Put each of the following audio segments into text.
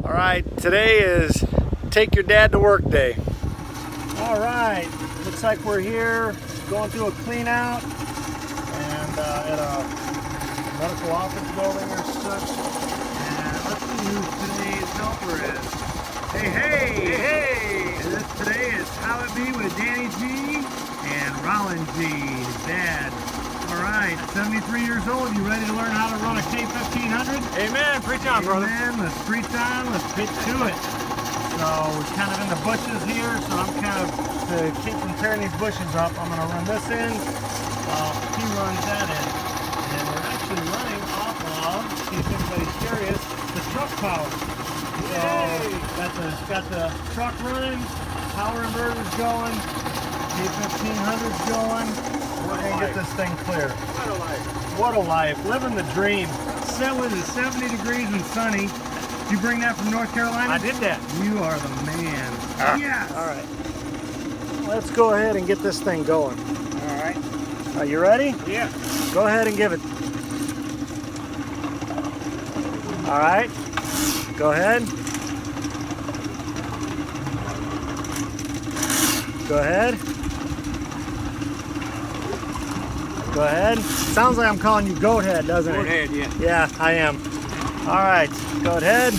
All right, today is take your dad to work day. All right, looks like we're here going through a clean out and at a medical office building or such. And let's see who today's helper is. Hey! Today is How It Be with DannyG and Rollin G, his dad. All right, 73 years old, you ready to learn how to run a K1500? Amen, preach on, brother. Amen, let's preach on, let's get to it. So we're kind of in the bushes here, so I'm kind of, to keep from tearing these bushes up, I'm going to run this in while he runs that in. And we're actually running off of, in case anybody's curious, the truck power. So got the truck running, power inverter's going, K1500's going. We're going to get this thing clear. What a life. What a life. Living the dream. It was 70 degrees and sunny. Did you bring that from North Carolina? I did that. You are the man. Yes. All right. Let's go ahead and get this thing going. All right. Are you ready? Yeah. Go ahead and give it. All right. Go ahead. Go ahead. Go ahead. Sounds like I'm calling you Goat Head, doesn't it? Goat Head, yeah. Yeah, I am. All right, Goat Head.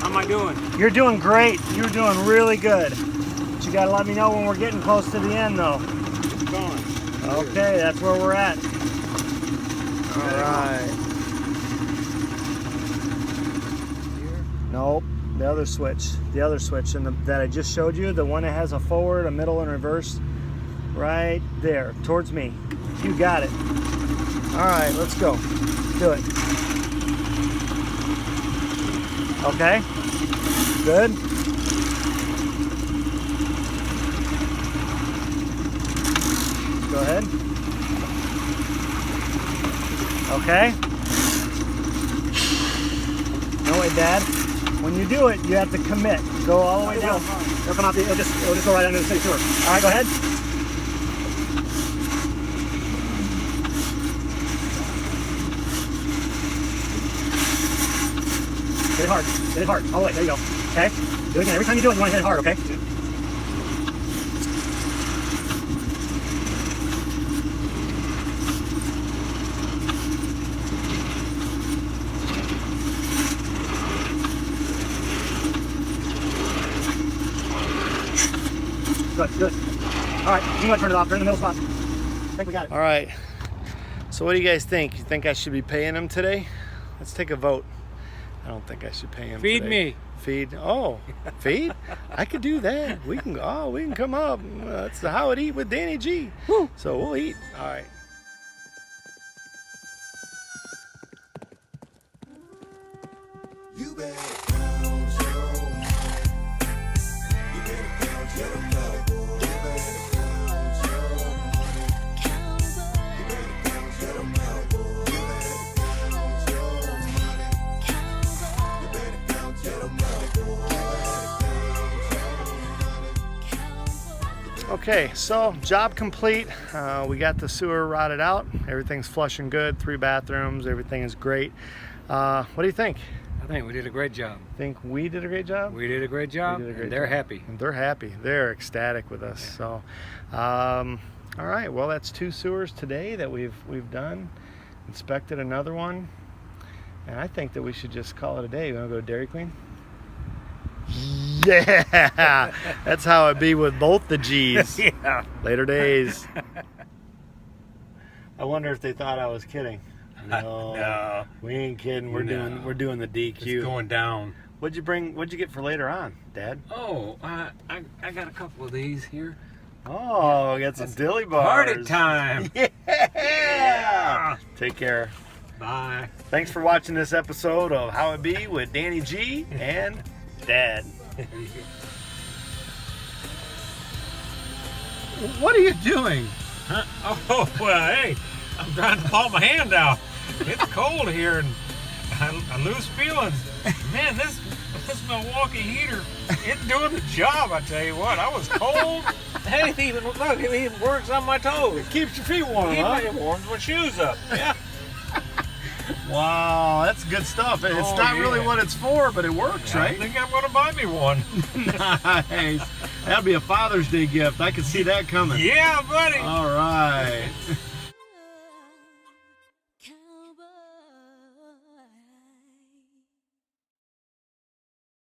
How am I doing? You're doing great. You're doing really good. But you gotta let me know when we're getting close to the end, though. It's going. Okay, that's where we're at. All right. Nope. The other switch. The other switch, and that I just showed you, the one that has a forward, a middle, and reverse. Right there, towards me. You got it. All right, let's go. Do it. Okay. Good. Go ahead. Okay. No way, Dad. When you do it, you have to commit. Go all the way down. It'll come out. It'll just go right under the same sewer. All right, go ahead. Hit it hard. Hit it hard. All the way. There you go. Okay? Do it again. Every time you do it, you want to hit it hard, okay? Good, good. All right, you want to turn it off. Turn in the middle spot. I think we got it. All right. So what do you guys think? You think I should be paying him today? Let's take a vote. I don't think I should pay him Feed today. me. Feed? Oh, feed? I could do that. We can come up. That's How It Eat with DannyG. Woo. So we'll eat. All right. You better count your money. You better count your money. You better count your money. You better count your money. You better count your money. Okay, so job complete. We got the sewer rotted out. Everything's flushing good. 3 bathrooms. Everything is great. What do you think? I think we did a great job. Think we did a great job? We did a great job, and they're happy. And they're happy. They're ecstatic with us. Yeah. So, all right. Well, that's 2 sewers today that we've done. Inspected another one, and I think that we should just call it a day. You want to go to Dairy Queen? Yeah, that's how it be with both the G's. Yeah. Later days. I wonder if they thought I was kidding. No, we ain't kidding. We're doing the DQ. It's going down. What'd you bring? What'd you get for later on, Dad? Oh, I got a couple of these here. Oh, we got some dilly bars. Party time. Yeah. Take care. Bye. Thanks for watching this episode of How It Be with DannyG and Dad. What are you doing? Huh? Oh, well, hey, I'm trying to pull my hand out. It's cold here and I lose feelings. Man, this This Milwaukee heater isn't doing the job, I tell you what. I was cold. Hey, it even, look, it even works on my toes. It keeps your feet warm, It warms my shoes up. Yeah. Wow, that's good stuff. It's Oh, not really yeah. what it's for, but it works, I right? think I'm going to buy me one. Nice. That'll be a Father's Day gift. I can see that coming. Yeah, buddy. All right.